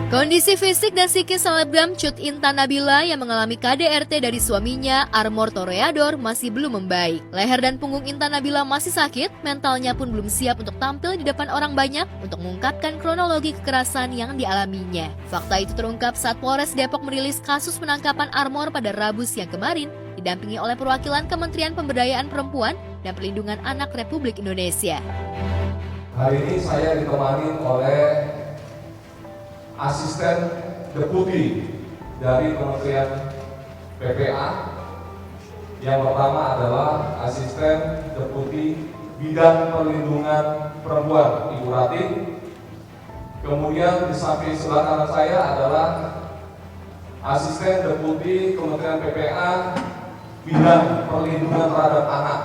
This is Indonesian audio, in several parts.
Kondisi fisik dan psikis selebgram Cut Intan Nabila yang mengalami KDRT dari suaminya, Armor Toreador, masih belum membaik. Leher dan punggung Intan Nabila masih sakit, mentalnya pun belum siap untuk tampil di depan orang banyak untuk mengungkapkan kronologi kekerasan yang dialaminya. Fakta itu terungkap saat Polres Depok merilis kasus penangkapan Armor pada Rabu siang kemarin, didampingi oleh perwakilan Kementerian Pemberdayaan Perempuan dan Perlindungan Anak Republik Indonesia. Hari ini saya ditemani oleh Asisten Deputi dari Kementerian PPA. Yang pertama adalah Asisten Deputi Bidang Perlindungan Perempuan, Ibu Rati. Kemudian di samping sebelah kanan saya adalah Asisten Deputi Kementerian PPA Bidang Perlindungan Terhadap Anak,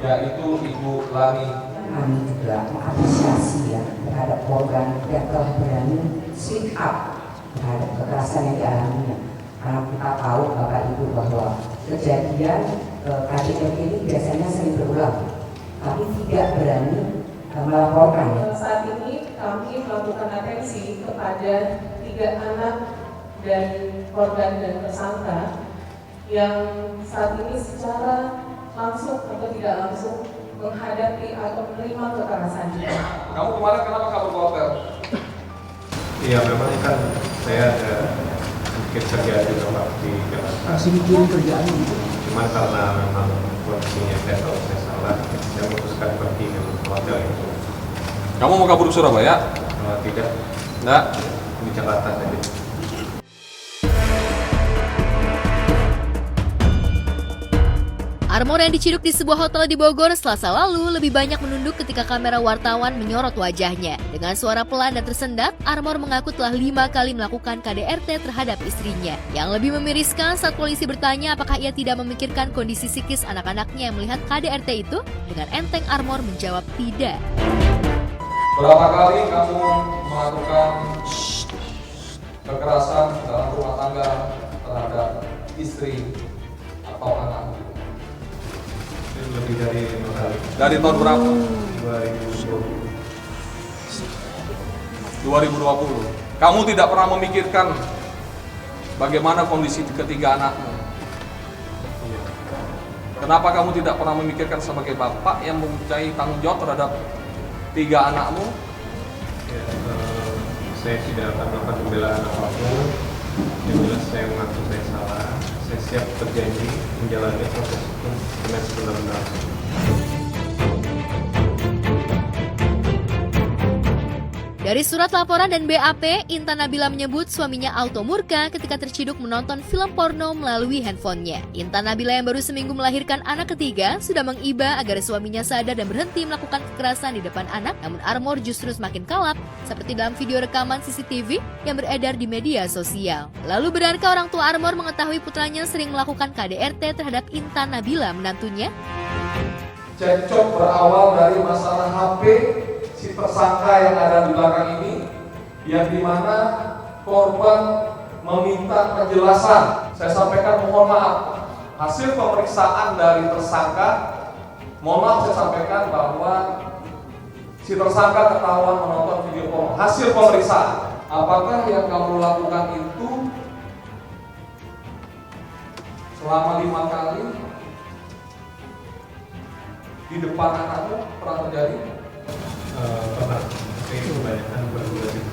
yaitu Ibu Lani. Kami juga mengapresiasi ya terhadap korban yang telah berani speak up terhadap kekerasan yang dialaminya. Karena kita tahu Bapak Ibu bahwa kejadian KDRT ini biasanya sering berulang, tapi tidak berani melaporkan. Saat ini kami melakukan atensi kepada 3 anak dari korban dan tersangka yang saat ini secara langsung atau tidak langsung menghadapi atau menerima kekerasan. Kamu kemarin kenapa kabur ke hotel? Iya, memang kan saya ada sedikit kerja juga Pak di Jakarta. Masih mikirin kerjaan gitu. Cuman karena memang kondisinya saya tahu saya salah, saya memutuskan pergi ke hotel itu. Kamu mau kabur ke Surabaya? Tidak, Enggak. di Jakarta saja. Armor yang diciduk di sebuah hotel di Bogor Selasa lalu lebih banyak menunduk ketika kamera wartawan menyorot wajahnya. Dengan suara pelan dan tersendat, Armor mengaku telah 5 kali melakukan KDRT terhadap istrinya. Yang lebih memiriskan saat polisi bertanya apakah ia tidak memikirkan kondisi psikis anak-anaknya yang melihat KDRT itu, dengan enteng Armor menjawab tidak. Berapa kali kamu melakukan kekerasan dalam rumah tangga terhadap istri atau anak? Lebih dari 5 kali. Dari tahun berapa? 2020. 2020. Kamu tidak pernah memikirkan bagaimana kondisi ketiga anakmu? Iya. Kenapa kamu tidak pernah memikirkan sebagai bapak yang mempunyai tanggung jawab terhadap 3 anakmu? Ya, saya tidak akan melakukan pembelaan apapun. Yang jelas saya mengaku saya salah. Saya siap berjanji menjalani proses hukum dengan sebenar-benarnya. Dari surat laporan dan BAP, Intan Nabila menyebut suaminya auto murka ketika terciduk menonton film porno melalui handphonenya. Intan Nabila yang baru seminggu melahirkan anak ketiga sudah mengiba agar suaminya sadar dan berhenti melakukan kekerasan di depan anak, namun Armor justru semakin kalap, seperti dalam video rekaman CCTV yang beredar di media sosial. Lalu benarkah orang tua Armor mengetahui putranya sering melakukan KDRT terhadap Intan Nabila, menantunya? Cekcok berawal dari masalah HP si tersangka yang ada di belakang ini, yang dimana korban meminta penjelasan. Saya sampaikan mohon maaf, hasil pemeriksaan dari tersangka, mohon maaf saya sampaikan bahwa si tersangka ketahuan menonton video porno. Hasil pemeriksaan, apakah yang kamu lakukan itu selama 5 kali di depan anakmu pernah terjadi? Pernah, tapi itu kebanyakan berdua itu.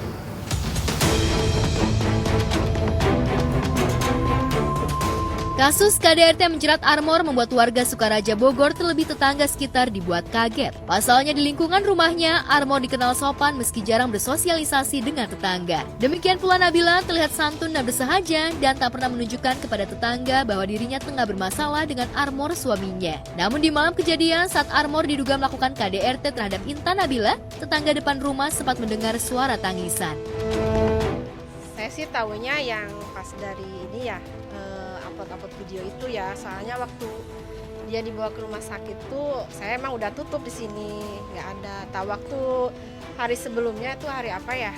Kasus KDRT menjerat Armor membuat warga Sukaraja Bogor terlebih tetangga sekitar dibuat kaget. Pasalnya di lingkungan rumahnya, Armor dikenal sopan meski jarang bersosialisasi dengan tetangga. Demikian pula Nabila terlihat santun dan bersahaja dan tak pernah menunjukkan kepada tetangga bahwa dirinya tengah bermasalah dengan Armor suaminya. Namun di malam kejadian saat Armor diduga melakukan KDRT terhadap Intan Nabila, tetangga depan rumah sempat mendengar suara tangisan. Saya sih tahunya yang pas dari ini ya, upload video itu ya. Soalnya waktu dia dibawa ke rumah sakit tuh saya emang udah tutup di sini, nggak ada. Tahu waktu hari sebelumnya itu hari apa ya?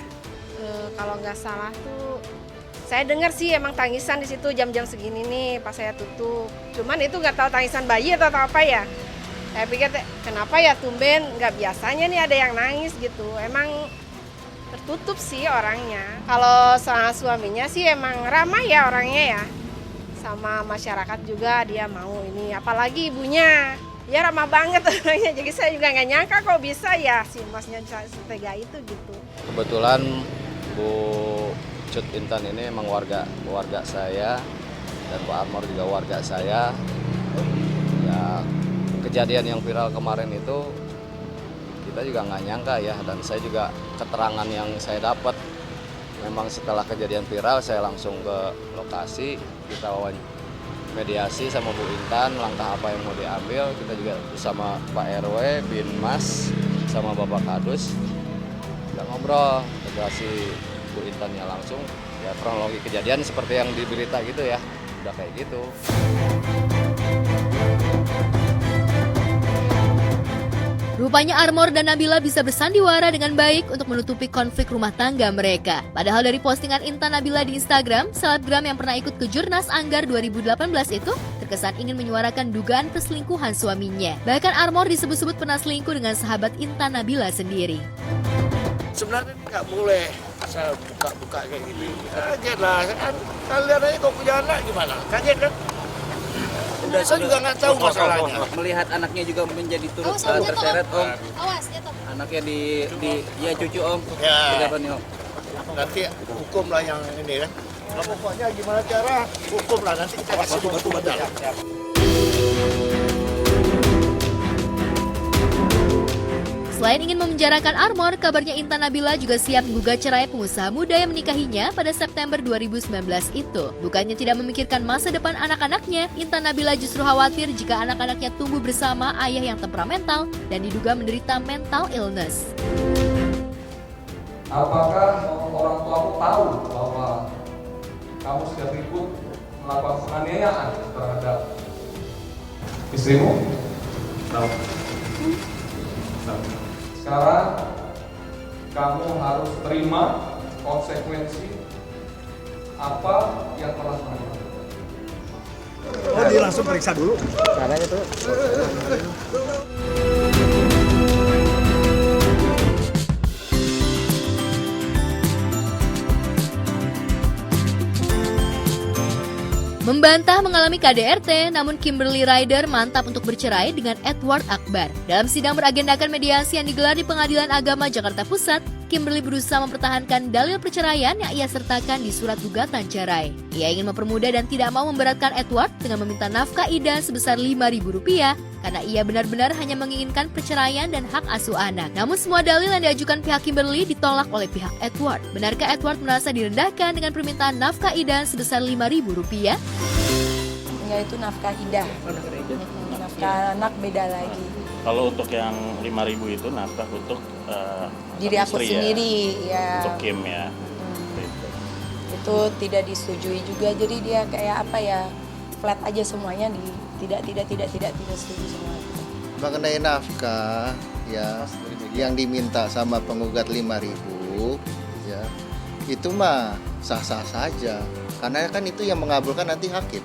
Kalau nggak salah tuh saya dengar sih emang tangisan di situ jam-jam segini nih pas saya tutup. Cuman itu nggak tahu tangisan bayi atau apa ya. Saya pikir kenapa ya tumben, nggak biasanya nih ada yang nangis gitu. Emang Tertutup sih orangnya. Kalau sama suaminya sih emang ramai ya orangnya ya. Sama masyarakat juga dia mau ini, apalagi ibunya. Ya ramah banget orangnya, jadi saya juga nggak nyangka kok bisa ya si masnya setega itu gitu. Kebetulan Bu Cut Intan ini emang warga saya dan Pak Armor juga warga saya. Ya kejadian yang viral kemarin itu kita juga nggak nyangka ya, dan saya juga keterangan yang saya dapat memang setelah kejadian viral saya langsung ke lokasi, kita mediasi sama Bu Intan langkah apa yang mau diambil, kita juga bersama Pak RW, Binmas sama Bapak Kadus kita ngobrol, integrasi Bu Intannya langsung ya kronologi kejadian seperti yang di berita gitu ya, udah kayak gitu. Rupanya Armor dan Nabila bisa bersandiwara dengan baik untuk menutupi konflik rumah tangga mereka. Padahal dari postingan Intan Nabila di Instagram, selebgram yang pernah ikut ke Jurnas Anggar 2018 itu terkesan ingin menyuarakan dugaan perselingkuhan suaminya. Bahkan Armor disebut-sebut pernah selingkuh dengan sahabat Intan Nabila sendiri. Sebenarnya nggak boleh asal buka-buka kayak gini. Kaget lah, kan kalian aja kau punya anak gimana? Kaget kan? Saya juga nggak tahu masalahnya. Melihat anaknya juga menjadi turut terseret Om. Awas, jatuh. Anaknya ya cucu Om. Ya. Tidak nih Om. Nanti hukum lah yang ini kan. Nah, pokoknya gimana cara hukum lah, nanti kita kasih batu batal. Selain ingin memenjarakan Armor, kabarnya Intan Nabila juga siap menggugat cerai pengusaha muda yang menikahinya pada September 2019 itu. Bukannya tidak memikirkan masa depan anak-anaknya, Intan Nabila justru khawatir jika anak-anaknya tumbuh bersama ayah yang temperamental dan diduga menderita mental illness. Apakah orang tuamu tahu bahwa kamu sudah ribut melakukan penganiayaan terhadap istrimu? Tahu. Tahu. Sekarang kamu harus terima konsekuensi apa yang telah kamu lakukan. Oh, dia langsung periksa dulu. Caranya tuh. Membantah mengalami KDRT, namun Kimberly Ryder mantap untuk bercerai dengan Edward Akbar. Dalam sidang beragendakan mediasi yang digelar di Pengadilan Agama Jakarta Pusat, Kimberly berusaha mempertahankan dalil perceraian yang ia sertakan di surat gugatan cerai. Ia ingin mempermudah dan tidak mau memberatkan Edward dengan meminta nafkah ida sebesar Rp5.000 karena ia benar-benar hanya menginginkan perceraian dan hak asuh anak. Namun semua dalil yang diajukan pihak Kimberly ditolak oleh pihak Edward. Benarkah Edward merasa direndahkan dengan permintaan nafkah ida sebesar Rp5.000? Yaitu nafkah idah. Nafkah anak beda lagi. Kalau untuk yang 5.000 itu nafkah untuk diri aku istri sendiri ya. Untuk Kim ya. Itu tidak disetujui juga, jadi dia kayak apa ya, flat aja semuanya, tidak setuju semua. Mengenai nafkah ya yang diminta sama penggugat 5.000 ya, itu mah sah-sah saja. Karena kan itu yang mengabulkan nanti hakim.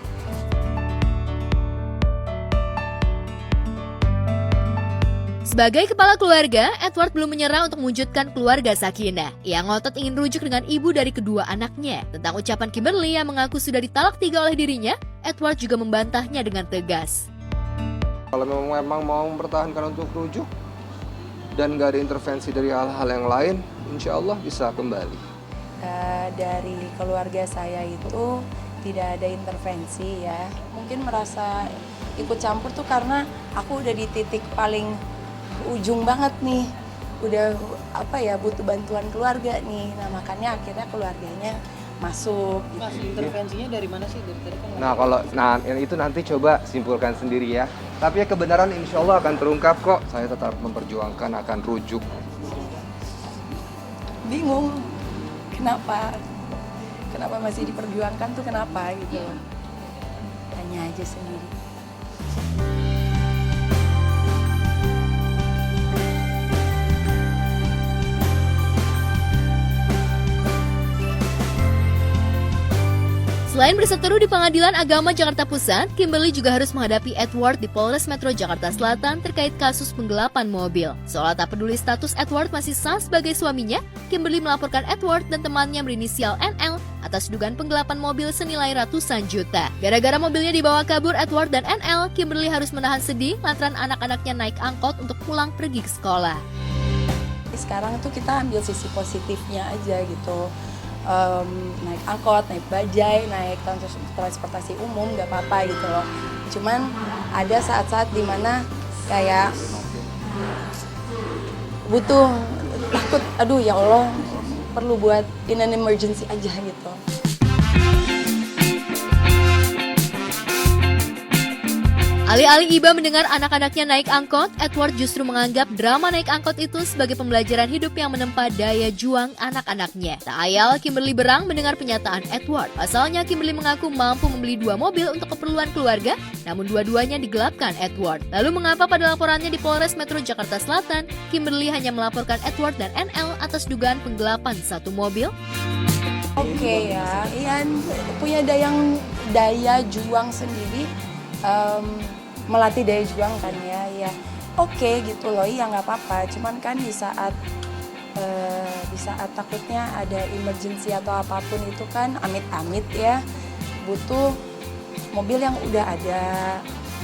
Sebagai kepala keluarga, Edward belum menyerah untuk mewujudkan keluarga sakinah. Ia ngotot ingin rujuk dengan ibu dari kedua anaknya. Tentang ucapan Kimberly yang mengaku sudah ditalak 3 oleh dirinya, Edward juga membantahnya dengan tegas. Kalau memang mau mempertahankan untuk rujuk dan nggak ada intervensi dari hal-hal yang lain, insya Allah bisa kembali. Dari keluarga saya itu tidak ada intervensi ya. Mungkin merasa ikut campur tuh karena aku udah di titik paling ujung banget nih, udah apa ya, butuh bantuan keluarga nih. Nah makanya akhirnya keluarganya masuk. Mas, intervensinya dari mana sih? Dari tadi kan Yang itu nanti coba simpulkan sendiri ya. Tapi ya kebenaran insya Allah akan terungkap kok. Saya tetap memperjuangkan akan rujuk. Bingung kenapa masih diperjuangkan tuh, kenapa gitu. Tanya aja sendiri. Selain berseteru di Pengadilan Agama Jakarta Pusat, Kimberly juga harus menghadapi Edward di Polres Metro Jakarta Selatan terkait kasus penggelapan mobil. Seolah tak peduli status Edward masih sah sebagai suaminya, Kimberly melaporkan Edward dan temannya berinisial NL atas dugaan penggelapan mobil senilai ratusan juta. Gara-gara mobilnya dibawa kabur Edward dan NL, Kimberly harus menahan sedih lantaran anak-anaknya naik angkot untuk pulang pergi ke sekolah. Sekarang tuh kita ambil sisi positifnya aja gitu. Naik angkot, naik bajai, naik transportasi umum nggak apa-apa gitu loh. Cuman ada saat-saat dimana kayak butuh takut, aduh ya Allah, perlu buat in an emergency aja gitu. Alih-alih Iba mendengar anak-anaknya naik angkot, Edward justru menganggap drama naik angkot itu sebagai pembelajaran hidup yang menempa daya juang anak-anaknya. Tak ayal, Kimberly berang mendengar pernyataan Edward. Pasalnya, Kimberly mengaku mampu membeli 2 mobil untuk keperluan keluarga, namun dua-duanya digelapkan Edward. Lalu mengapa pada laporannya di Polres Metro Jakarta Selatan, Kimberly hanya melaporkan Edward dan NL atas dugaan penggelapan 1 mobil? Oke ya, Ian punya daya juang sendiri, melatih daya juang kan ya. Oke gitu loh, ya nggak apa-apa. Cuman kan di saat takutnya ada emergency atau apapun itu kan amit-amit ya, butuh mobil yang udah ada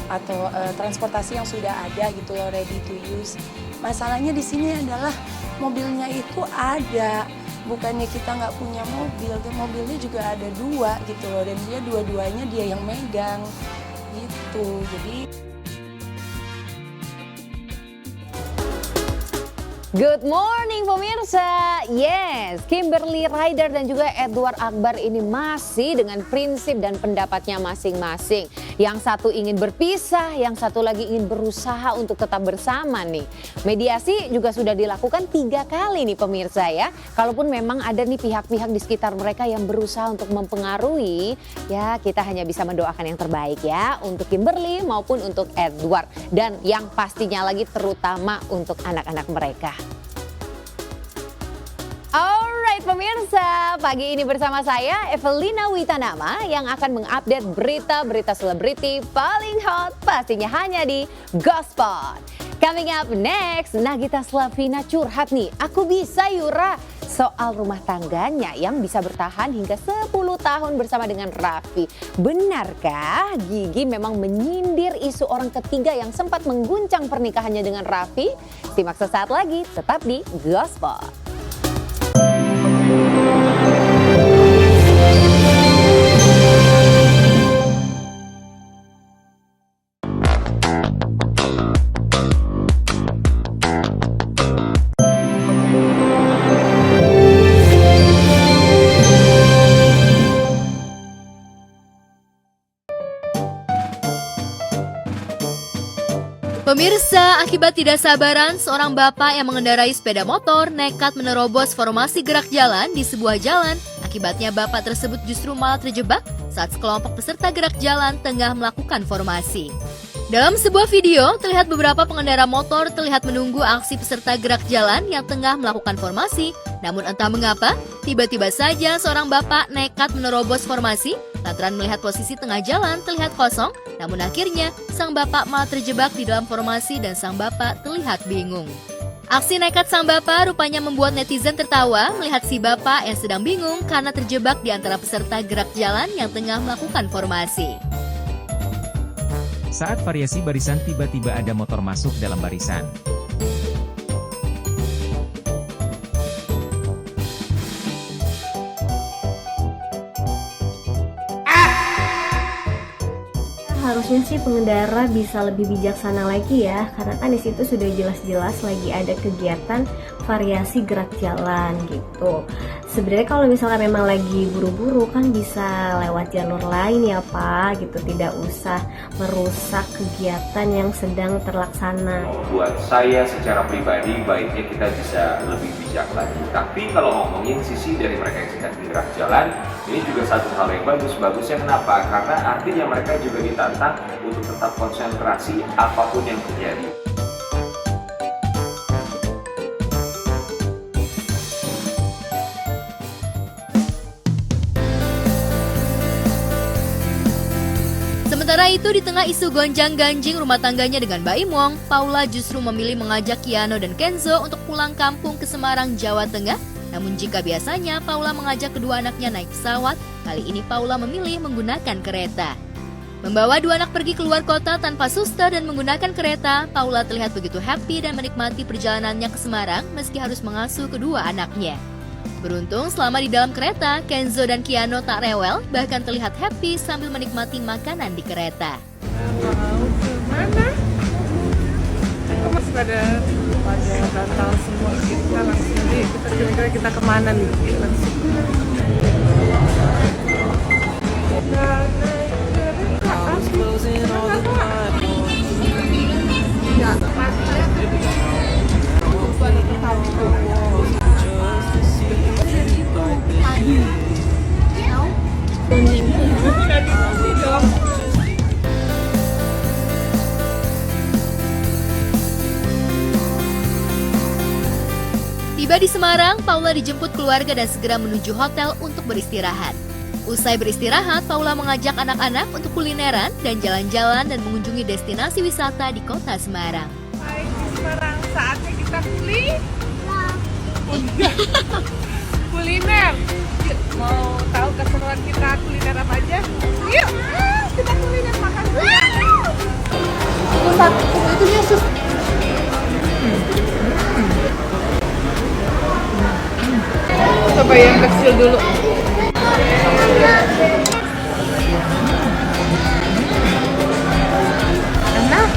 atau transportasi yang sudah ada gitu loh, ready to use. Masalahnya di sini adalah mobilnya itu ada. Bukannya kita nggak punya mobil, mobilnya juga ada 2 gitu loh, dan dia dua-duanya dia yang megang gitu. Jadi Good morning pemirsa. Yes, Kimberly Ryder dan juga Edward Akbar ini masih dengan prinsip dan pendapatnya masing-masing. Yang satu ingin berpisah, yang satu lagi ingin berusaha untuk tetap bersama nih. Mediasi juga sudah dilakukan 3 kali nih pemirsa ya. Kalaupun memang ada nih pihak-pihak di sekitar mereka yang berusaha untuk mempengaruhi, ya kita hanya bisa mendoakan yang terbaik ya untuk Kimberly maupun untuk Edward. Dan yang pastinya lagi terutama untuk anak-anak mereka. Alright pemirsa, pagi ini bersama saya Evelina Witanama yang akan mengupdate berita-berita selebriti paling hot pastinya hanya di Gospot. Coming up next, Nagita Slavina curhat nih, aku bisa Yura soal rumah tangganya yang bisa bertahan hingga 10 tahun bersama dengan Raffi. Benarkah Gigi memang menyindir isu orang ketiga yang sempat mengguncang pernikahannya dengan Raffi? Simak sesaat lagi, tetap di Gospot. Pemirsa, akibat tidak sabaran, seorang bapak yang mengendarai sepeda motor nekat menerobos formasi gerak jalan di sebuah jalan. Akibatnya bapak tersebut justru malah terjebak saat sekelompok peserta gerak jalan tengah melakukan formasi. Dalam sebuah video, terlihat beberapa pengendara motor terlihat menunggu aksi peserta gerak jalan yang tengah melakukan formasi. Namun entah mengapa, tiba-tiba saja seorang bapak nekat menerobos formasi lantaran melihat posisi tengah jalan terlihat kosong. Namun akhirnya, sang bapak malah terjebak di dalam formasi dan sang bapak terlihat bingung. Aksi nekat sang bapak rupanya membuat netizen tertawa melihat si bapak yang sedang bingung karena terjebak di antara peserta gerak jalan yang tengah melakukan formasi. Saat variasi barisan tiba-tiba ada motor masuk dalam barisan. Harusnya sih pengendara bisa lebih bijaksana lagi ya, karena kan di situ sudah jelas-jelas lagi ada kegiatan variasi gerak jalan gitu. Sebenarnya kalau misalnya memang lagi buru-buru kan bisa lewat jalur lain ya Pak gitu, tidak usah merusak kegiatan yang sedang terlaksana. Buat saya secara pribadi baiknya kita bisa lebih bijak lagi. Tapi kalau ngomongin sisi dari mereka yang sedang gerak jalan, ini juga satu hal yang bagus. Bagusnya kenapa? Karena artinya mereka juga ditantang untuk tetap konsentrasi apapun yang terjadi. Sementara itu, di tengah isu gonjang-ganjing rumah tangganya dengan Baim Wong, Paula justru memilih mengajak Kiano dan Kenzo untuk pulang kampung ke Semarang, Jawa Tengah. Namun jika biasanya Paula mengajak kedua anaknya naik pesawat, kali ini Paula memilih menggunakan kereta. Membawa dua anak pergi keluar kota tanpa suster dan menggunakan kereta, Paula terlihat begitu happy dan menikmati perjalanannya ke Semarang meski harus mengasuh kedua anaknya. Beruntung selama di dalam kereta, Kenzo dan Kiano tak rewel, bahkan terlihat happy sambil menikmati makanan di kereta. Mau kemana? Masih pada datang semua, kita langsung jadi kita kira-kira kita kemana nih? Langsung. Tiba di Semarang, Paula dijemput keluarga dan segera menuju hotel untuk beristirahat. Usai beristirahat, Paula mengajak anak-anak untuk kulineran dan jalan-jalan dan mengunjungi destinasi wisata di kota Semarang. Hai di Semarang, saatnya kita kuliner. Yuk, mau tahu keseruan kita kuliner apa aja? Yuk, kita kuliner makan. Itu Yesus. Coba yang kecil dulu. Enak.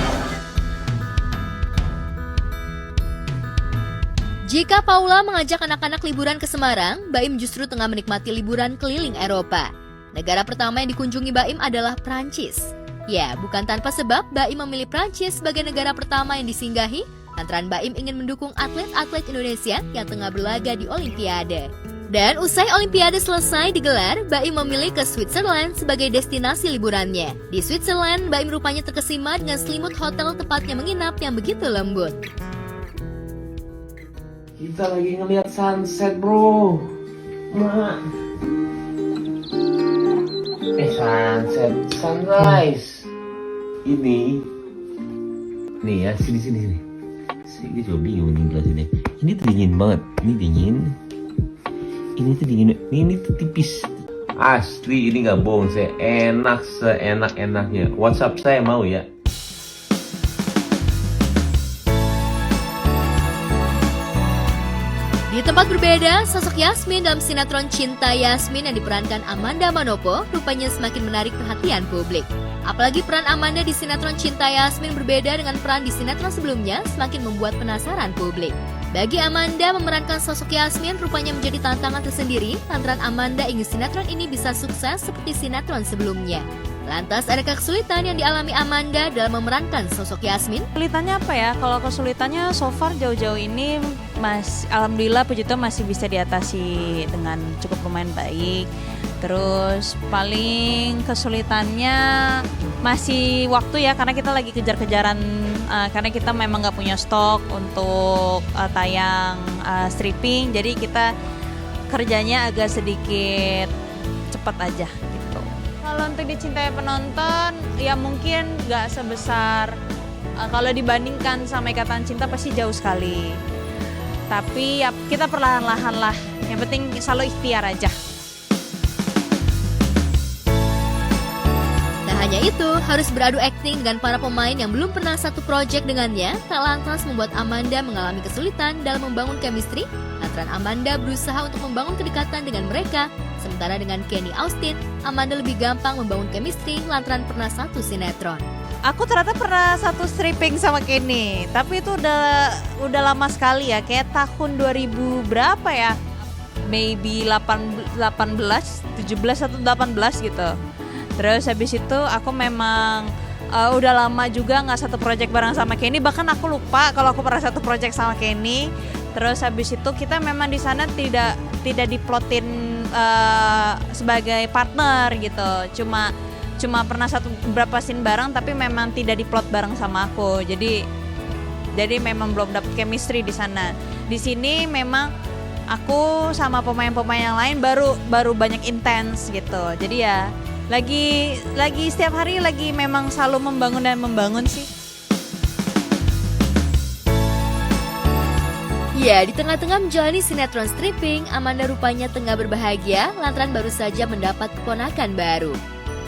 Jika Paula mengajak anak-anak liburan ke Semarang, Baim justru tengah menikmati liburan keliling Eropa. Negara pertama yang dikunjungi Baim adalah Prancis. Ya, bukan tanpa sebab Baim memilih Prancis sebagai negara pertama yang disinggahi, lantaran Baim ingin mendukung atlet-atlet Indonesia yang tengah berlaga di Olimpiade. Dan usai Olimpiade selesai digelar, Baim memilih ke Switzerland sebagai destinasi liburannya. Di Switzerland, Baim rupanya terkesima dengan selimut hotel tempatnya menginap yang begitu lembut. Kita lagi ngeliat sunset, bro. Mak. Sunrise. Ini. Nih ya, sini. Saya juga bingung nih gelas ini. Ini tuh dingin banget. Ini dingin. Ini tuh dingin. Ini tuh tipis. Asli ini nggak bohong. Saya enak seenak-enaknya. WhatsApp saya mau ya. Di tempat berbeda, sosok Yasmin dalam sinetron Cinta Yasmin yang diperankan Amanda Manopo rupanya semakin menarik perhatian publik. Apalagi peran Amanda di sinetron Cinta Yasmin berbeda dengan peran di sinetron sebelumnya semakin membuat penasaran publik. Bagi Amanda, memerankan sosok Yasmin rupanya menjadi tantangan tersendiri lantaran Amanda ingin sinetron ini bisa sukses seperti sinetron sebelumnya. Lantas, adakah kesulitan yang dialami Amanda dalam memerankan sosok Yasmin? Kesulitannya apa ya? Kalau kesulitannya so far jauh-jauh ini alhamdulillah puji Tuhan masih bisa diatasi dengan cukup lumayan baik. Terus paling kesulitannya masih waktu ya, karena kita lagi kejar-kejaran, karena kita memang nggak punya stok untuk tayang stripping, jadi kita kerjanya agak sedikit cepat aja gitu. Kalau untuk dicintai penonton ya mungkin nggak sebesar kalau dibandingkan sama Ikatan Cinta pasti jauh sekali. Tapi ya kita perlahan-lahan lah. Yang penting selalu ikhtiar aja. Tak hanya itu, harus beradu akting dengan para pemain yang belum pernah satu proyek dengannya, tak lantas membuat Amanda mengalami kesulitan dalam membangun chemistry, lantaran Amanda berusaha untuk membangun kedekatan dengan mereka. Sementara dengan Kenny Austin, Amanda lebih gampang membangun chemistry lantaran pernah satu sinetron. Aku ternyata pernah satu stripping sama Kenny, tapi itu udah lama sekali ya, kayak tahun 2000 berapa ya? Maybe 17 atau 18 gitu. Terus habis itu aku memang udah lama juga nggak satu project bareng sama Kenny, bahkan aku lupa kalau aku pernah satu project sama Kenny. Terus habis itu kita memang di sana tidak diplotin sebagai partner gitu, cuma pernah beberapa scene bareng tapi memang tidak diplot bareng sama aku. Jadi memang belum dapet chemistry di sana. Di sini memang aku sama pemain-pemain yang lain baru banyak intens gitu. Jadi ya Lagi setiap hari lagi memang selalu membangun sih. Ya, di tengah-tengah menjalani sinetron stripping, Amanda rupanya tengah berbahagia lantaran baru saja mendapat keponakan baru.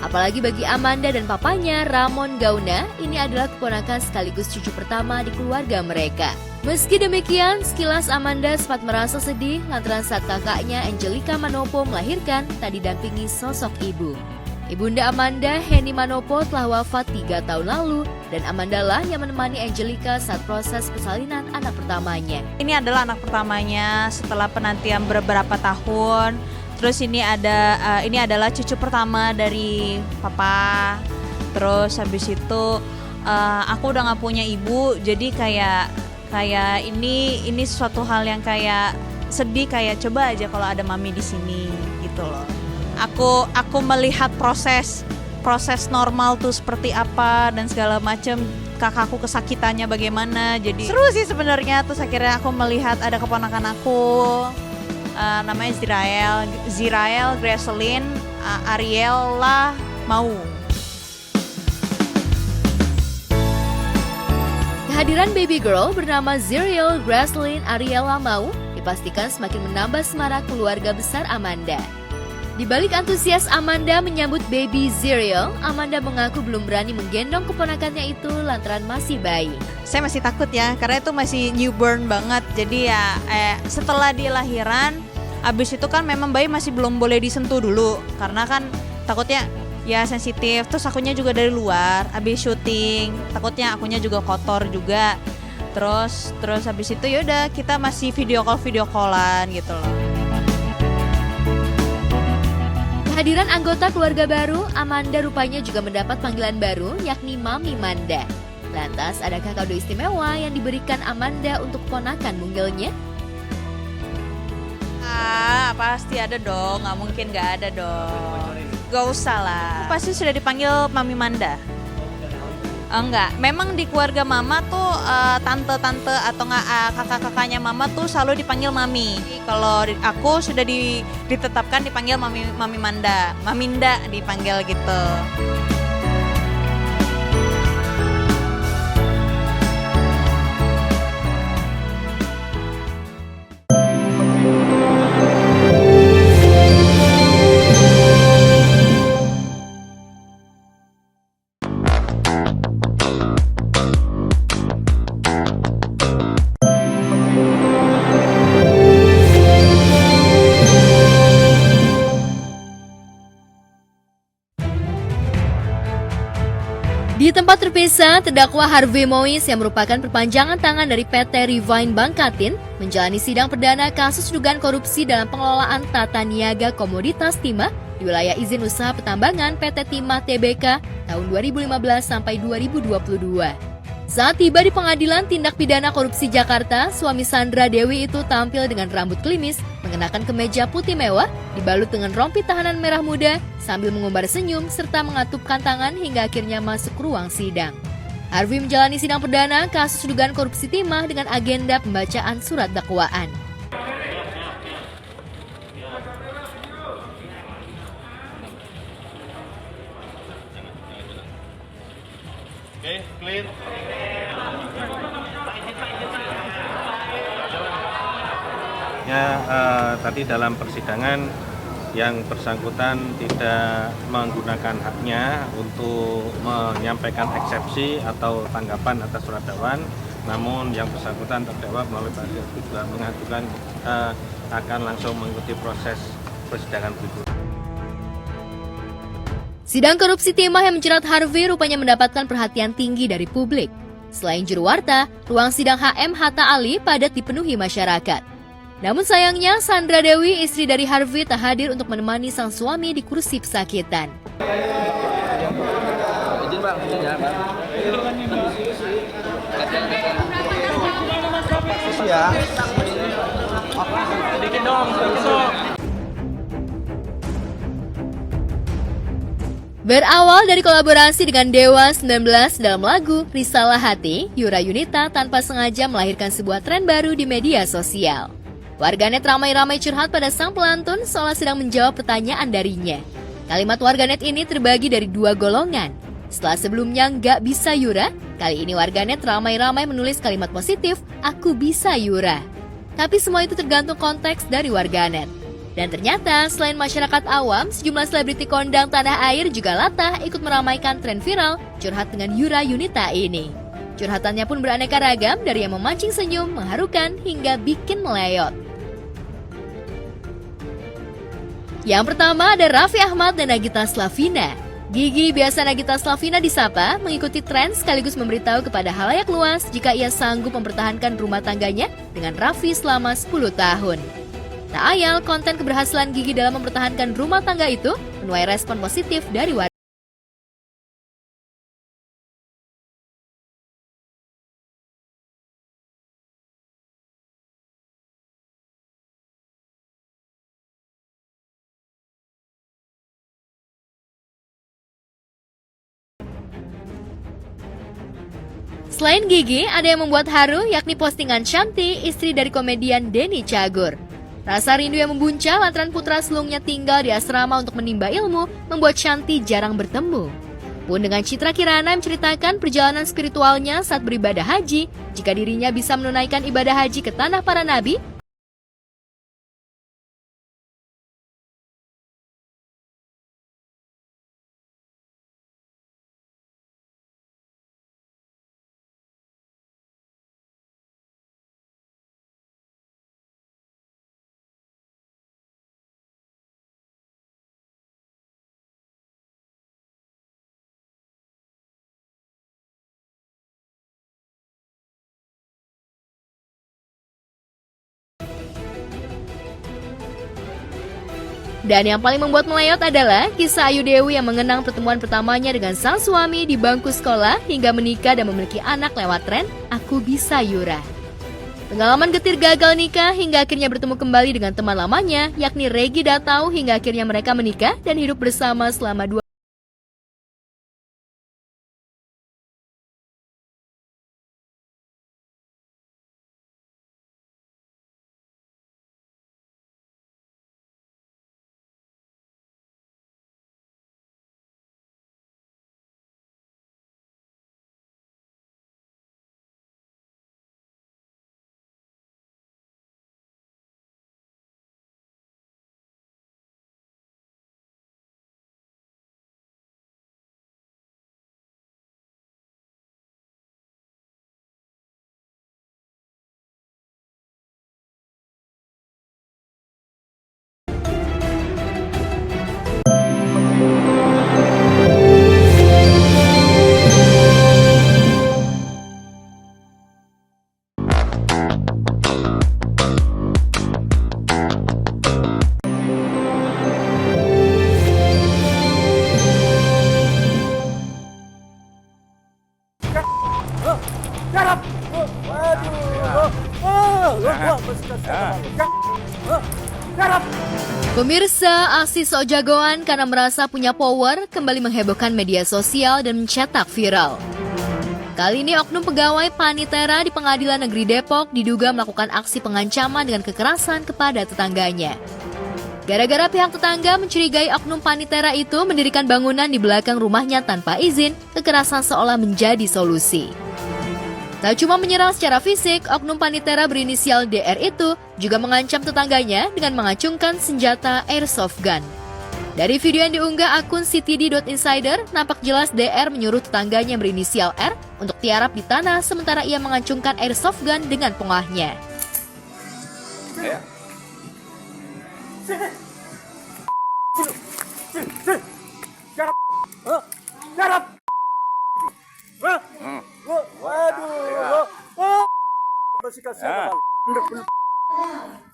Apalagi bagi Amanda dan papanya, Ramon Gauna, ini adalah keponakan sekaligus cucu pertama di keluarga mereka. Meski demikian, sekilas Amanda sempat merasa sedih lantaran saat kakaknya Angelica Manopo melahirkan tak didampingi sosok ibu. Ibunda Amanda, Henny Manopo, telah wafat 3 tahun lalu dan Amanda lah yang menemani Angelica saat proses persalinan anak pertamanya. Ini adalah anak pertamanya setelah penantian beberapa tahun. Terus ini adalah cucu pertama dari papa. Terus habis itu aku udah nggak punya ibu, jadi kayak ini sesuatu hal yang kayak sedih, kayak coba aja kalau ada mami di sini gitu loh. Aku melihat proses normal tuh seperti apa dan segala macam, kakakku kesakitannya bagaimana, jadi seru sih sebenarnya. Terus akhirnya aku melihat ada keponakan aku, namanya Zirael Gracelyn Ariella Mau. Kehadiran baby girl bernama Zirael Gracelyn Ariella Mau dipastikan semakin menambah semarak keluarga besar Amanda. Di balik antusias Amanda menyambut baby Zirael, Amanda mengaku belum berani menggendong keponakannya itu lantaran masih bayi. Saya masih takut ya, karena itu masih newborn banget. Jadi ya setelah dia lahiran, abis itu kan memang bayi masih belum boleh disentuh dulu, karena kan takutnya ya sensitif. Terus akunya juga dari luar, abis syuting, takutnya akunya juga kotor juga. Terus habis itu yaudah kita masih video callan gitu loh. Kehadiran anggota keluarga baru, Amanda rupanya juga mendapat panggilan baru, yakni Mami Manda. Lantas, adakah kado istimewa yang diberikan Amanda untuk ponakan mungilnya? Pasti ada dong, nggak mungkin nggak ada dong. Gak usah lah. Pasti sudah dipanggil Mami Manda. Enggak, memang di keluarga mama tuh tante-tante atau kakak-kakaknya mama tuh selalu dipanggil mami. Kalau aku sudah ditetapkan dipanggil Mami Manda, Maminda dipanggil gitu. Di tempat terpisah, terdakwa Harvey Mois yang merupakan perpanjangan tangan dari PT Revine Bangkatin menjalani sidang perdana kasus dugaan korupsi dalam pengelolaan tata niaga komoditas timah di wilayah izin usaha pertambangan PT Timah Tbk tahun 2015 sampai 2022. Saat tiba di Pengadilan Tindak Pidana Korupsi Jakarta, suami Sandra Dewi itu tampil dengan rambut klimis, mengenakan kemeja putih mewah, dibalut dengan rompi tahanan merah muda, sambil mengumbar senyum serta mengatupkan tangan hingga akhirnya masuk ruang sidang. Harvey menjalani sidang perdana kasus dugaan korupsi timah dengan agenda pembacaan surat dakwaan. Oke, clear. Tadi dalam persidangan yang bersangkutan tidak menggunakan haknya untuk menyampaikan eksepsi atau tanggapan atas surat dakwaan, namun yang bersangkutan terdakwa melalui penasihat hukum juga mengajukan akan langsung mengikuti proses persidangan berikut. Sidang korupsi timah yang menjerat Harvey rupanya mendapatkan perhatian tinggi dari publik. Selain juru warta, ruang sidang HM Hatta Ali padat dipenuhi masyarakat. Namun sayangnya, Sandra Dewi, istri dari Harvey, tak hadir untuk menemani sang suami di kursi pesakitan. Izin Bang, Ya. Sedikit dong, sedikit dong. Berawal dari kolaborasi dengan Dewa 19 dalam lagu Risalah Hati, Yura Yunita tanpa sengaja melahirkan sebuah tren baru di media sosial. Warganet ramai-ramai curhat pada sang pelantun seolah sedang menjawab pertanyaan darinya. Kalimat warganet ini terbagi dari dua golongan. Setelah sebelumnya nggak bisa Yura, kali ini warganet ramai-ramai menulis kalimat positif, aku bisa Yura. Tapi semua itu tergantung konteks dari warganet. Dan ternyata selain masyarakat awam, sejumlah selebriti kondang tanah air juga latah ikut meramaikan tren viral curhat dengan Yura Yunita ini. Curhatannya pun beraneka ragam dari yang memancing senyum, mengharukan, hingga bikin meleyot. Yang pertama ada Raffi Ahmad dan Nagita Slavina. Gigi, biasa Nagita Slavina disapa, mengikuti tren sekaligus memberitahu kepada halayak luas jika ia sanggup mempertahankan rumah tangganya dengan Raffi selama 10 tahun. Tak ayal, konten keberhasilan Gigi dalam mempertahankan rumah tangga itu menuai respon positif dari warga. Selain Gigi, ada yang membuat haru yakni postingan Shanti, istri dari komedian Denny Cagur. Rasa rindu yang membuncah lantaran putra sulungnya tinggal di asrama untuk menimba ilmu membuat Shanti jarang bertemu. Pun dengan Citra Kirana menceritakan perjalanan spiritualnya saat beribadah haji, jika dirinya bisa menunaikan ibadah haji ke tanah para nabi, dan yang paling membuat meleyot adalah kisah Ayu Dewi yang mengenang pertemuan pertamanya dengan sang suami di bangku sekolah hingga menikah dan memiliki anak lewat tren Aku Bisa Yura. Pengalaman getir gagal nikah hingga akhirnya bertemu kembali dengan teman lamanya yakni Regi Datau hingga akhirnya mereka menikah dan hidup bersama selama 2 Pemirsa, aksi sok jagoan karena merasa punya power kembali menghebohkan media sosial dan mencetak viral. Kali ini oknum pegawai Panitera di Pengadilan Negeri Depok diduga melakukan aksi pengancaman dengan kekerasan kepada tetangganya. Gara-gara pihak tetangga mencurigai oknum Panitera itu mendirikan bangunan di belakang rumahnya tanpa izin, kekerasan seolah menjadi solusi. Tak cuma menyerang secara fisik, oknum Panitera berinisial DR itu juga mengancam tetangganya dengan mengacungkan senjata airsoft gun. Dari video yang diunggah akun ctd.insider, nampak jelas DR menyuruh tetangganya berinisial R untuk tiarap di tanah sementara ia mengacungkan airsoft gun dengan pongahnya. Masih kasihan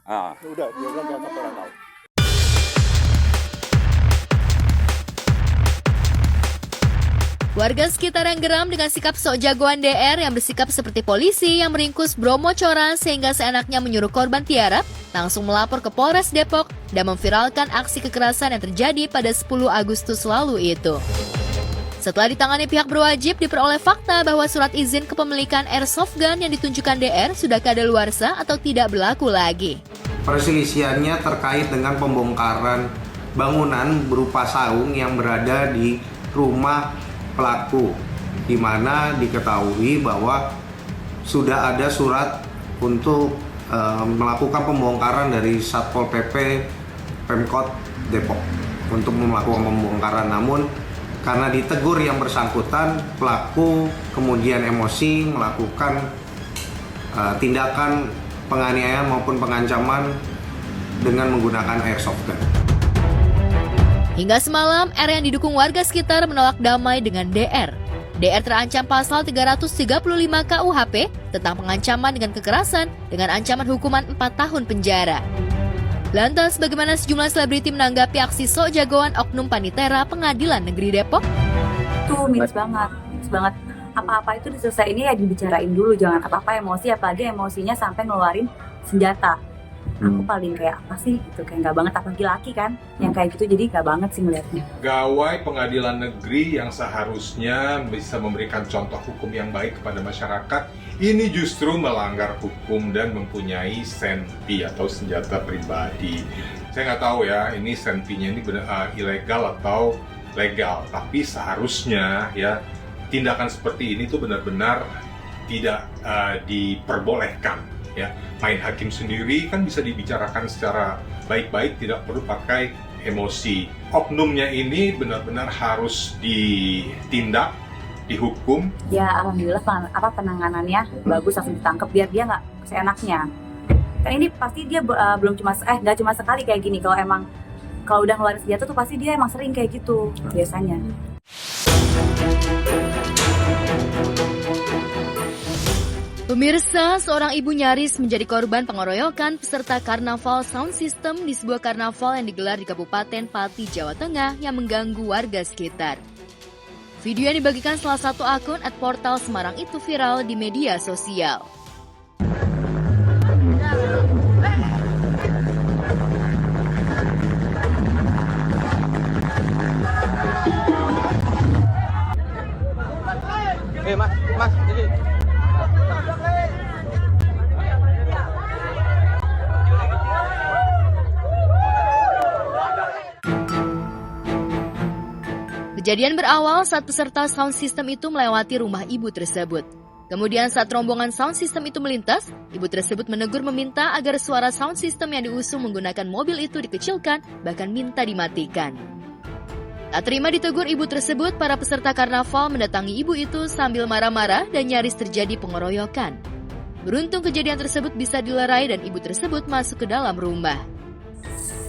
udah, dia bilang jangan sampai orang tahu. Warga sekitar yang geram dengan sikap sok jagoan DR yang bersikap seperti polisi yang meringkus Bromo Cora sehingga seenaknya menyuruh korban tiarap, langsung melapor ke Polres Depok dan memviralkan aksi kekerasan yang terjadi pada 10 Agustus lalu itu. Setelah ditangani pihak berwajib, diperoleh fakta bahwa surat izin kepemilikan airsoft gun yang ditunjukkan DR sudah kadaluarsa atau tidak berlaku lagi. Perselisihannya terkait dengan pembongkaran bangunan berupa saung yang berada di rumah pelaku, di mana diketahui bahwa sudah ada surat untuk melakukan pembongkaran dari Satpol PP Pemkot Depok untuk melakukan pembongkaran. Namun karena ditegur yang bersangkutan, pelaku kemudian emosi melakukan tindakan penganiayaan maupun pengancaman dengan menggunakan airsoft gun. Hingga semalam, R yang didukung warga sekitar menolak damai dengan DR. DR terancam pasal 335 KUHP tentang pengancaman dengan kekerasan dengan ancaman hukuman 4 tahun penjara. Lantas, bagaimana sejumlah selebriti menanggapi aksi sok jagoan oknum panitera Pengadilan Negeri Depok? Tuh, miris banget. Apa-apa itu diselesaikan ya dibicarain dulu, jangan apa-apa emosi, apalagi emosinya sampai ngeluarin senjata. Aku paling kayak apa sih gitu, kayak nggak banget, apalagi laki kan yang kayak gitu, jadi nggak banget sih ngeliatnya. Gawai pengadilan negeri yang seharusnya bisa memberikan contoh hukum yang baik kepada masyarakat, ini justru melanggar hukum dan mempunyai senpi atau senjata pribadi. Saya nggak tahu ya, ini senpinya ini ilegal atau legal, tapi seharusnya ya tindakan seperti ini tuh benar-benar tidak diperbolehkan. Ya, main hakim sendiri kan bisa dibicarakan secara baik-baik, tidak perlu pakai emosi. Oknumnya ini benar-benar harus ditindak, dihukum. Ya alhamdulillah penanganannya bagus, langsung ditangkap biar dia nggak seenaknya. Kan ini pasti dia nggak cuma sekali kayak gini. Kalau udah ngeluarin senjata tuh pasti dia emang sering kayak gitu biasanya. Pemirsa, seorang ibu nyaris menjadi korban pengeroyokan peserta karnaval sound system di sebuah karnaval yang digelar di Kabupaten Pati, Jawa Tengah yang mengganggu warga sekitar. Video yang dibagikan salah satu akun @portal Semarang itu viral di media sosial. Mas, jadi Kejadian berawal saat peserta sound system itu melewati rumah ibu tersebut. Kemudian saat rombongan sound system itu melintas, ibu tersebut menegur meminta agar suara sound system yang diusung menggunakan mobil itu dikecilkan, bahkan minta dimatikan. Tak terima ditegur ibu tersebut, para peserta karnaval mendatangi ibu itu sambil marah-marah dan nyaris terjadi pengeroyokan. Beruntung kejadian tersebut bisa dilerai dan ibu tersebut masuk ke dalam rumah.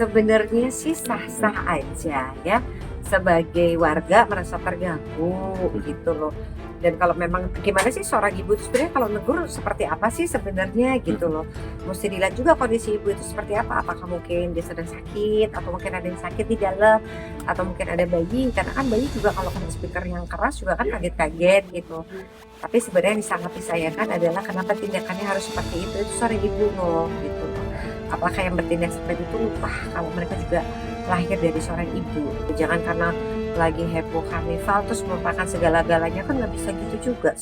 Sebenarnya sih sah-sah aja ya. Sebagai warga merasa terganggu gitu loh. Dan kalau memang gimana sih seorang ibu itu sebenarnya kalau negur seperti apa sih sebenarnya gitu loh. Mesti dilihat juga kondisi ibu itu seperti apa. Apakah mungkin dia sedang sakit atau mungkin ada yang sakit di dalam atau mungkin ada bayi, karena kan bayi juga kalau kena speaker yang keras juga kan kaget-kaget gitu. Tapi sebenarnya yang sangat disayangkan adalah kenapa tindakannya harus seperti itu seorang ibu loh gitu loh. Apakah yang bertindak seperti itu lupa kalau mereka juga lahir dari seorang ibu. Jangan karena lagi heboh karnival terus merupakan segala-galanya, kan nggak bisa gitu juga.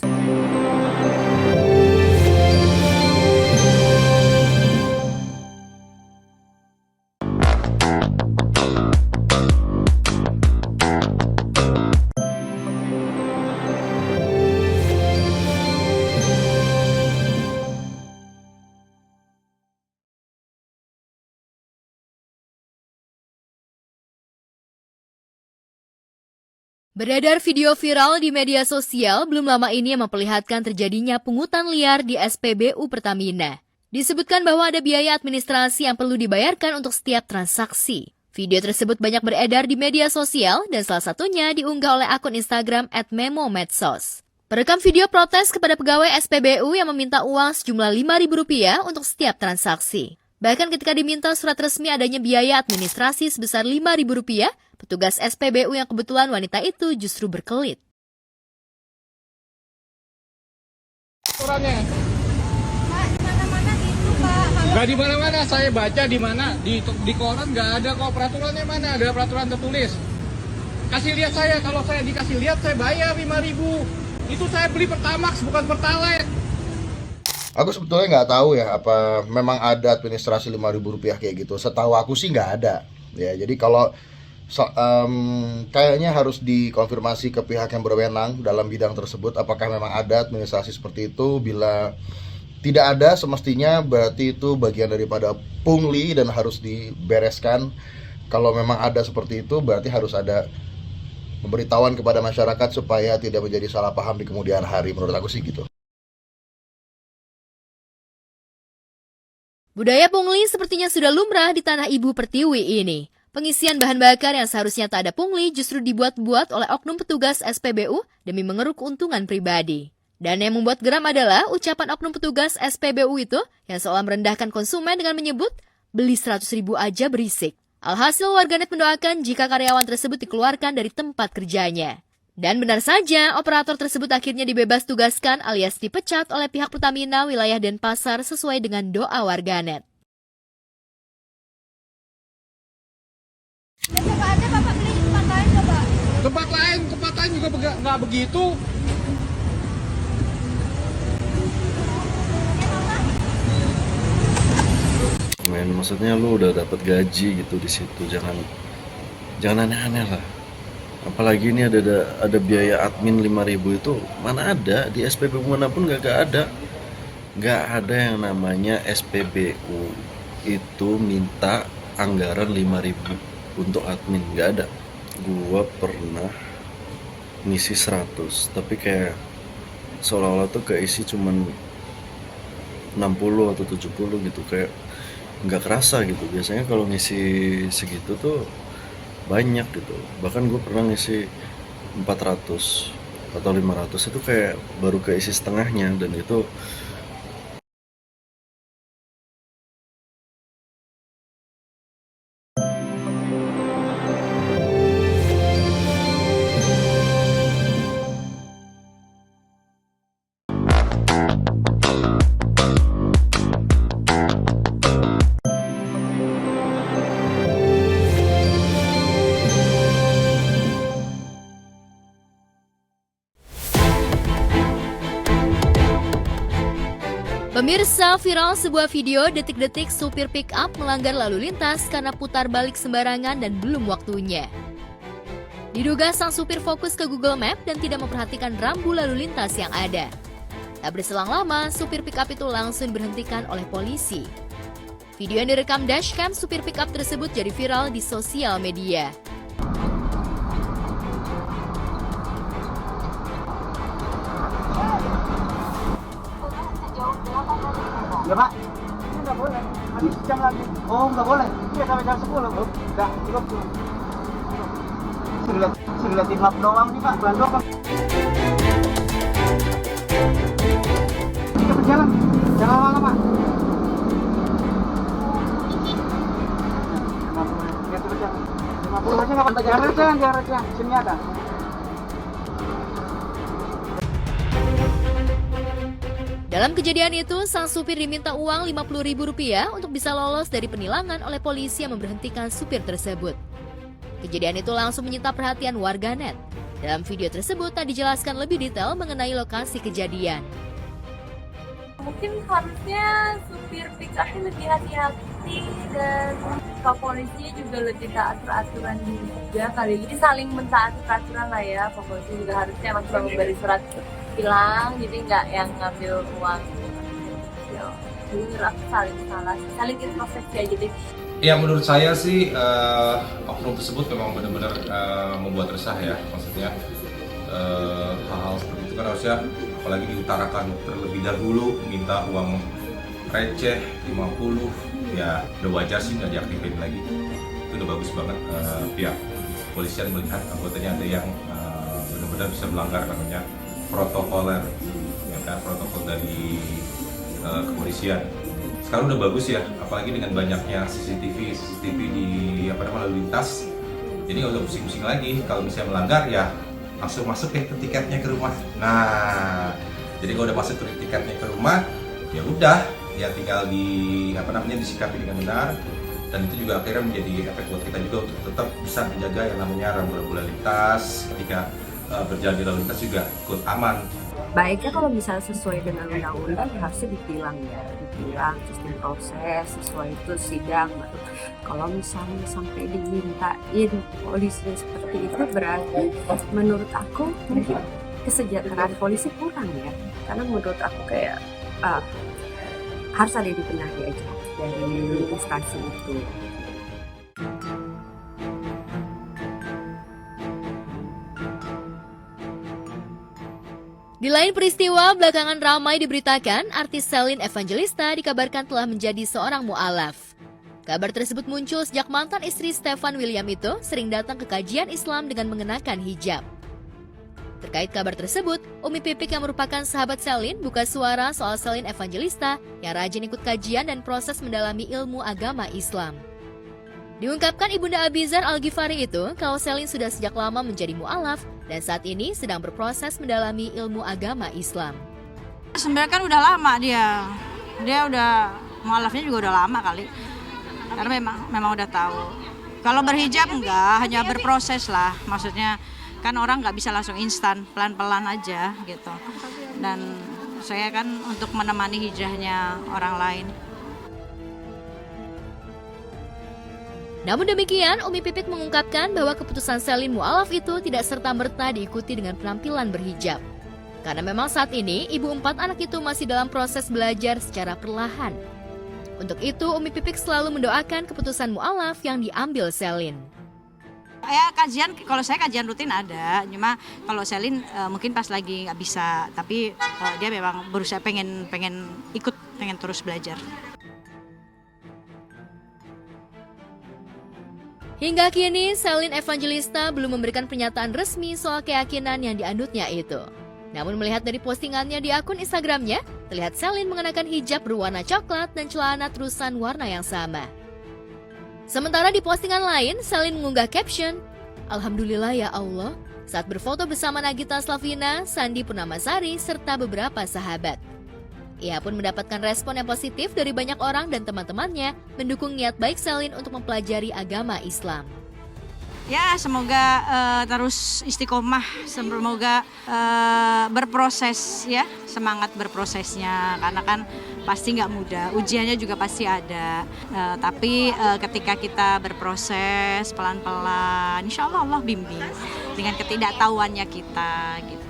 Beredar video viral di media sosial belum lama ini yang memperlihatkan terjadinya pungutan liar di SPBU Pertamina. Disebutkan bahwa ada biaya administrasi yang perlu dibayarkan untuk setiap transaksi. Video tersebut banyak beredar di media sosial dan salah satunya diunggah oleh akun Instagram @memomedsos. Perekam video protes kepada pegawai SPBU yang meminta uang sejumlah Rp5.000 untuk setiap transaksi. Bahkan ketika diminta surat resmi adanya biaya administrasi sebesar Rp5.000, petugas SPBU yang kebetulan wanita itu justru berkelit. Aturannya. Pak, mana-mana gitu, Pak. Nggak di mana-mana, saya baca di mana, di koran nggak ada kok peraturannya, mana ada peraturan tertulis. Kasih lihat saya, kalau saya dikasih lihat saya bayar 5.000. Itu saya beli Pertamax bukan Pertalite. Aku sebetulnya nggak tahu ya apa memang ada administrasi Rp5.000 kayak gitu. Setahu aku sih nggak ada. Ya, jadi kalau kayaknya harus dikonfirmasi ke pihak yang berwenang dalam bidang tersebut apakah memang ada administrasi seperti itu. Bila tidak ada, semestinya berarti itu bagian daripada pungli dan harus dibereskan. Kalau memang ada seperti itu, berarti harus ada pemberitahuan kepada masyarakat supaya tidak menjadi salah paham di kemudian hari. Menurut aku sih gitu. Budaya pungli sepertinya sudah lumrah di tanah ibu Pertiwi ini. Pengisian bahan bakar yang seharusnya tak ada pungli justru dibuat-buat oleh oknum petugas SPBU demi mengeruk keuntungan pribadi. Dan yang membuat geram adalah ucapan oknum petugas SPBU itu yang seolah merendahkan konsumen dengan menyebut beli 100.000 aja berisik. Alhasil warganet mendoakan jika karyawan tersebut dikeluarkan dari tempat kerjanya. Dan benar saja, operator tersebut akhirnya dibebas tugaskan alias dipecat oleh pihak Pertamina wilayah Denpasar sesuai dengan doa warganet. Coba aja Bapak beli tempat lain coba. Tempat lain juga nggak begitu. Men, maksudnya lu udah dapat gaji gitu di situ, jangan aneh-aneh lah. Apalagi ini ada biaya admin 5.000 itu mana ada di SPBU manapun nggak ada yang namanya SPBU itu minta anggaran 5.000 untuk admin, nggak ada. Gua pernah ngisi 100 tapi kayak seolah-olah tuh keisi cuman 60 atau 70 gitu, kayak nggak kerasa gitu. Biasanya kalau ngisi segitu tuh banyak gitu. Bahkan gue pernah ngisi 400 atau 500 itu kayak baru keisi setengahnya, dan itu Pemirsa, viral sebuah video detik-detik supir pick-up melanggar lalu lintas karena putar balik sembarangan dan belum waktunya. Diduga sang supir fokus ke Google Map dan tidak memperhatikan rambu lalu lintas yang ada. Tak berselang lama, supir pick-up itu langsung diberhentikan oleh polisi. Video yang direkam dashcam supir pick-up tersebut jadi viral di sosial media. Ya Pak, ini nggak boleh. Habis jam lagi. Oh nggak boleh. Iya sampai jam 10 bro. Nggak, belum. Sudah di map doang nih Pak. Bulan doang. Kita berjalan. Jangan lama-lama. Kita berjalan. 50 aja nggak apa-apa. Jangan receh. Sini ada. Dalam kejadian itu, sang supir diminta uang Rp50.000 untuk bisa lolos dari penilangan oleh polisi yang memberhentikan supir tersebut. Kejadian itu langsung menyita perhatian warganet. Dalam video tersebut tak dijelaskan lebih detail mengenai lokasi kejadian. Mungkin harusnya supir pick-up-nya lebih hati-hati dan Pak polisinya juga lebih taat peraturan juga kali. Jadi saling mentaati peraturan lah ya. Pak polisi juga harusnya emang cuma memberi surat hilang, jadi nggak yang ngambil uang. Jadi menurut aku saling introspeksi aja deh. Ya menurut saya sih oknum tersebut memang benar-benar membuat resah ya. Maksudnya hal-hal seperti itu kan harusnya apalagi diutarakan terlebih dahulu, minta uang receh 50, ya udah wajar sih nggak diaktifin lagi. Itu udah bagus banget pihak polisian melihat anggotanya ada yang benar-benar bisa melanggar namanya protokoler, ya kan, protokol dari kepolisian. Sekarang udah bagus ya, apalagi dengan banyaknya CCTV di lalu lintas. Jadi nggak usah pusing-pusing lagi. Kalau misalnya melanggar ya langsung masuk ke tiketnya ke rumah. Nah, jadi kalau udah masuk ke tiketnya ke rumah, ya udah, ya tinggal disikapi dengan benar. Dan itu juga akhirnya menjadi efek buat kita juga untuk tetap bisa menjaga yang namanya rambu-rambu lalu lintas ketika berjalan di lalu lintas juga ikut aman. baiknya kalau misalnya sesuai dengan undang-undang harusnya ditilang ya, ditilang terus diproses sesuai itu sidang. Kalau misalnya sampai dimintain polisi seperti itu, berarti menurut aku mungkin kesejahteraan polisi kurang ya, karena menurut aku kayak harus ada yang dibenahi aja dari instansi itu. Di lain peristiwa, belakangan ramai diberitakan artis Celine Evangelista dikabarkan telah menjadi seorang mu'alaf. Kabar tersebut muncul sejak mantan istri Stefan William itu sering datang ke kajian Islam dengan mengenakan hijab. Terkait kabar tersebut, Umi Pipik yang merupakan sahabat Celine buka suara soal Celine Evangelista yang rajin ikut kajian dan proses mendalami ilmu agama Islam. Diungkapkan Ibunda Abizar Al-Ghifari itu kalau Celine sudah sejak lama menjadi mu'alaf dan saat ini sedang berproses mendalami ilmu agama Islam. Sebenarnya kan udah lama dia udah mu'alafnya juga udah lama kali, karena memang udah tahu. Kalau berhijab enggak, hanya berproses lah, maksudnya kan orang nggak bisa langsung instan, pelan-pelan aja gitu. Dan saya kan untuk menemani hijrahnya orang lain. Namun demikian, Umi Pipik mengungkapkan bahwa keputusan Celine mu'alaf itu tidak serta-merta diikuti dengan penampilan berhijab. Karena memang saat ini, ibu 4 anak itu masih dalam proses belajar secara perlahan. Untuk itu, Umi Pipik selalu mendoakan keputusan mu'alaf yang diambil Celine. Ya kajian, kalau saya kajian rutin ada, cuma kalau Celine mungkin pas lagi nggak bisa, tapi dia memang berusaha pengen ikut, pengen terus belajar. Hingga kini, Celine Evangelista belum memberikan pernyataan resmi soal keyakinan yang dianutnya itu. Namun melihat dari postingannya di akun Instagramnya, terlihat Celine mengenakan hijab berwarna coklat dan celana terusan warna yang sama. Sementara di postingan lain, Celine mengunggah caption, "Alhamdulillah ya Allah," saat berfoto bersama Nagita Slavina, Sandi Purnamasari, serta beberapa sahabat. Ia pun mendapatkan respon yang positif dari banyak orang dan teman-temannya mendukung niat baik Celine untuk mempelajari agama Islam. Ya semoga terus istiqomah, semoga berproses ya, semangat berprosesnya, karena kan pasti nggak mudah, ujiannya juga pasti ada. Tapi ketika kita berproses pelan-pelan, insya Allah bimbing dengan ketidaktahuannya kita gitu.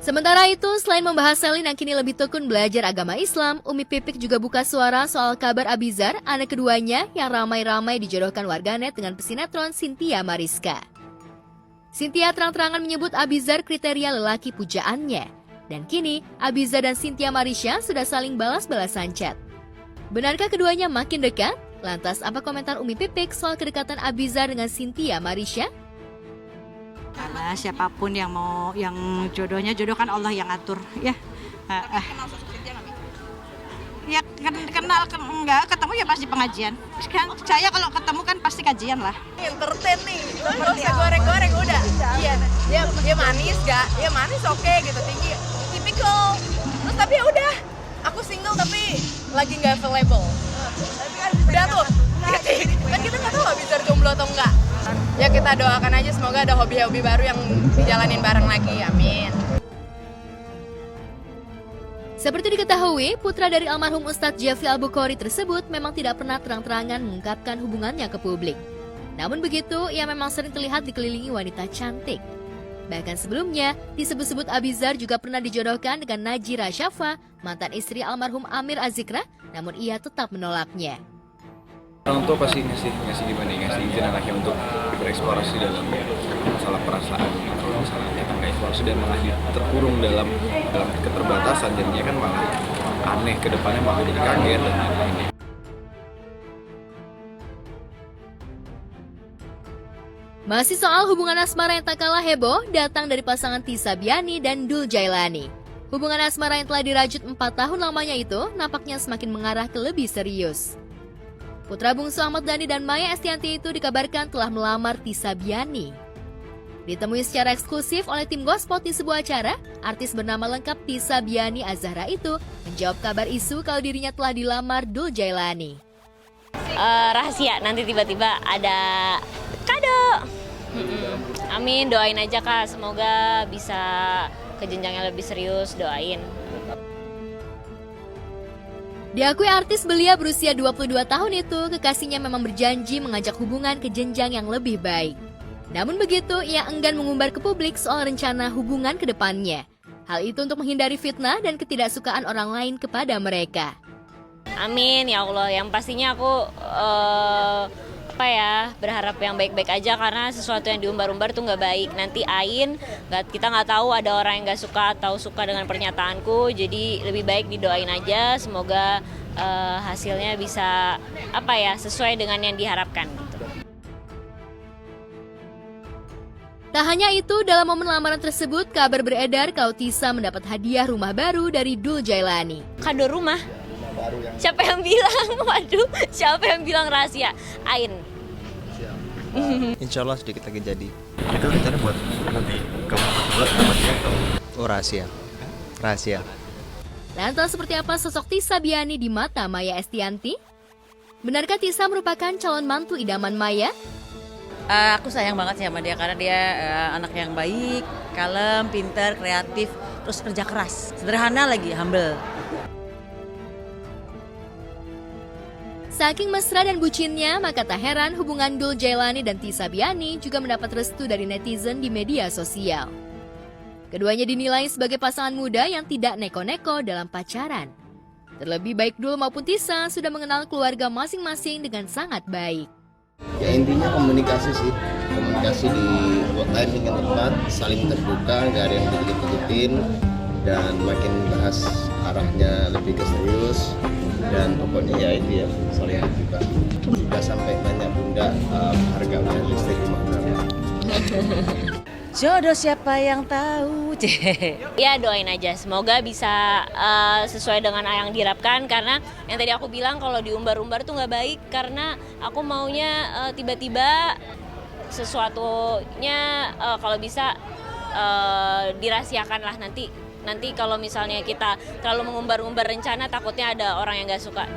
Sementara itu, selain membahas Celine yang kini lebih tekun belajar agama Islam, Umi Pipik juga buka suara soal kabar Abizar, anak keduanya yang ramai-ramai dijodohkan warganet dengan pesinetron Cynthia Mariska. Cynthia terang-terangan menyebut Abizar kriteria lelaki pujaannya. Dan kini, Abizar dan Cynthia Mariska sudah saling balas-balasan chat. Benarkah keduanya makin dekat? Lantas apa komentar Umi Pipik soal kedekatan Abizar dengan Cynthia Mariska? Karena siapapun yang jodohnya, jodoh kan Allah yang atur ya. Ya kenal enggak, ketemu ya pasti pengajian. Saya kalau ketemu kan pasti kajian lah. Entertain nih, nggak usah goreng-goreng udah. Iya, dia manis gak? Ya manis oke gitu, tinggi, tipikal. Terus tapi ya udah, aku single tapi lagi nggak available. Udah tuh, kan kita nggak tahu bisa jomblo atau enggak. Ya kita doakan aja semoga ada hobi-hobi baru yang dijalanin bareng lagi, amin. Seperti diketahui, putra dari almarhum Ustadz Jafri Al-Bukhari tersebut memang tidak pernah terang-terangan mengungkapkan hubungannya ke publik. Namun begitu, ia memang sering terlihat dikelilingi wanita cantik. Bahkan sebelumnya, disebut-sebut Abizar juga pernah dijodohkan dengan Najira Syafa, mantan istri almarhum Amir Azikra, namun ia tetap menolaknya. Orang tua pasti ngasih izin anaknya untuk bereksplorasi dalam masalah perasaan, kalau misalnya kan bereksplorasi dan malah terkurung dalam keterbatasan, jadinya kan malah aneh, ke depannya malah jadi kaget dan lain-lain. Masih soal hubungan asmara yang tak kalah heboh datang dari pasangan Tisa Biani dan Dul Jailani. Hubungan asmara yang telah dirajut 4 tahun lamanya itu nampaknya semakin mengarah ke lebih serius. Putra bungsu Ahmad Dhani dan Maya Estianti itu dikabarkan telah melamar Tisa Biani. Ditemui secara eksklusif oleh tim Gospot di sebuah acara, artis bernama lengkap Tisa Biani Azahra itu menjawab kabar isu kalau dirinya telah dilamar Dul Jailani. Si rahasia, nanti tiba-tiba ada kado. Amin, doain aja Kak, semoga bisa ke jenjang yang lebih serius, doain. Diakui artis belia berusia 22 tahun itu, kekasihnya memang berjanji mengajak hubungan ke jenjang yang lebih baik. Namun begitu, ia enggan mengumbar ke publik soal rencana hubungan ke depannya. Hal itu untuk menghindari fitnah dan ketidaksukaan orang lain kepada mereka. Amin, ya Allah. Yang pastinya aku berharap yang baik-baik aja, karena sesuatu yang diumbar-umbar tuh nggak baik. Nanti kita nggak tahu ada orang yang nggak suka atau suka dengan pernyataanku. Jadi lebih baik didoain aja, semoga hasilnya bisa sesuai dengan yang diharapkan. Gitu. Tak hanya itu, dalam momen lamaran tersebut, kabar beredar kalau Tisa mendapat hadiah rumah baru dari Dul Jailani. Kado rumah? Siapa yang bilang? Waduh, siapa yang bilang rahasia? Ain. Insya Allah sedikit lagi jadi. Itu rencana buat nanti kamu berdua sama dia atau? Oh, rahasia. Rahasia. Lantas seperti apa sosok Tisa Biani di mata Maya Estianty? Benarkah Tisa merupakan calon mantu idaman Maya? Aku sayang banget sih sama dia karena dia anak yang baik, kalem, pintar, kreatif, terus kerja keras, sederhana lagi, humble. Saking mesra dan bucinnya, maka tak heran hubungan Dul Jailani dan Tisa Biani juga mendapat restu dari netizen di media sosial. Keduanya dinilai sebagai pasangan muda yang tidak neko-neko dalam pacaran. Terlebih baik Dul maupun Tisa sudah mengenal keluarga masing-masing dengan sangat baik. Ya intinya komunikasi sih, komunikasi di timing yang tepat, saling terbuka, nggak ada yang ditutup-tutupin, dan makin bahas arahnya lebih ke serius, dan pokoknya ya itu ya saling terbuka. Juga sampai nanya bunda harganya listrik di mana. Jodoh siapa yang tahu? Ya doain aja, semoga bisa sesuai dengan yang diharapkan, karena yang tadi aku bilang kalau diumbar-umbar tuh nggak baik, karena aku maunya tiba-tiba sesuatunya kalau bisa dirahasiakan lah, nanti kalau misalnya kita terlalu mengumbar-umbar rencana takutnya ada orang yang nggak suka.